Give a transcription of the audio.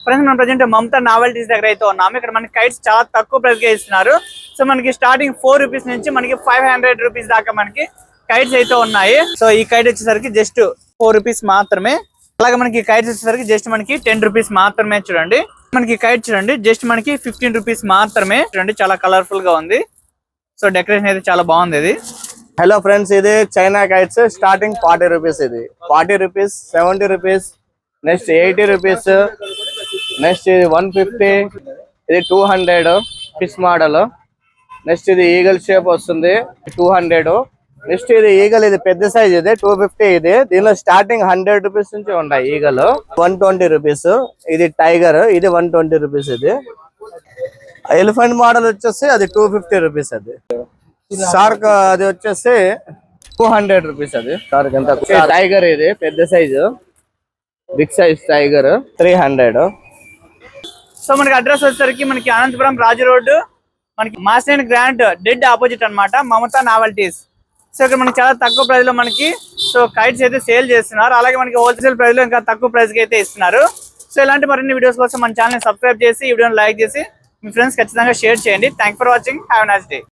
Friends మనం present Mamata నావెల్టీస్ దగ్గర అయితే ఉన్నాము. ఇక్కడ మనకి కైట్స్ చాలా తక్కువ ప్రైస్ గా ఇస్తున్నారు. సో మనకి స్టార్టింగ్ 4 రూపీస్ నుంచి మనకి 500 రూపీస్ దాకా మనకి కైట్స్ అయితే ఉన్నాయి. సో ఈ కైట్ వచ్చేసరికి జస్ట్ 4 రూపీస్ మాత్రమే. అలాగే మనకి కైట్స్ వచ్చేసరికి జస్ట్ మనకి 10 రూపీస్ మాత్రమే. చూడండి మనకి కైట్ చూడండి జస్ట్ మనకి 15 రూపీస్ మాత్రమే. చూడండి చాలా కలర్ఫుల్ గా ఉంది. సో డెకరేషన్ అయితే చాలా బాగుంది ఇది. హలో ఫ్రెండ్స్, ఇది చైనా కైట్స్ స్టార్టింగ్ 40 రూపీస్. ఇది 40 rupees, 70 rupees, next 80 rupees, next ఇది 150, ఇది 200 ఫిష్ మోడల్. నెక్స్ట్ ఇది ఈగల్ షేప్ వస్తుంది 200. నెక్స్ట్ ఇది ఈగల్, ఇది పెద్ద సైజ్, ఇది 250. ఇది దీనిలో స్టార్టింగ్ 100 రూపీస్ నుంచి ఉన్నాయి. Eagle 120 rupees. ఇది టైగర్, ఇది 120 రూపీస్. ఇది ఎలిఫెంట్ మోడల్ వచ్చేసి అది 250 రూపీస్. అది షార్క్ అది వచ్చేసి 200 రూపీస్. అది షార్క్ ఎంత. టైగర్ ఇది పెద్ద size, big size tiger 300. So మనకి అడ్రస్ వచ్చేసరికి మనకి అనంతపురం రాజు రోడ్డు, మనకి మాస్టర్ గ్రాండ్ డెడ్ ఆపోజిట్ అన్నమాట, మమతా నావెల్టీస్. సో ఇక్కడ మనకి చాలా తక్కువ ప్రైస్ లో మనకి సో కైట్స్ అయితే సేల్ చేస్తున్నారు. అలాగే మనకి హోల్సేల్ ప్రైస్ లో ఇంకా తక్కువ ప్రైస్ కి అయితే ఇస్తున్నారు. సో ఇలాంటి మరిన్ని వీడియోస్ కోసం మన ఛానల్ ని సబ్స్క్రైబ్ చేసి ఈ వీడియోని లైక్ చేసి మీ ఫ్రెండ్స్ ఖచ్చితంగా షేర్ చేయండి. Thank for watching. Have a nice day.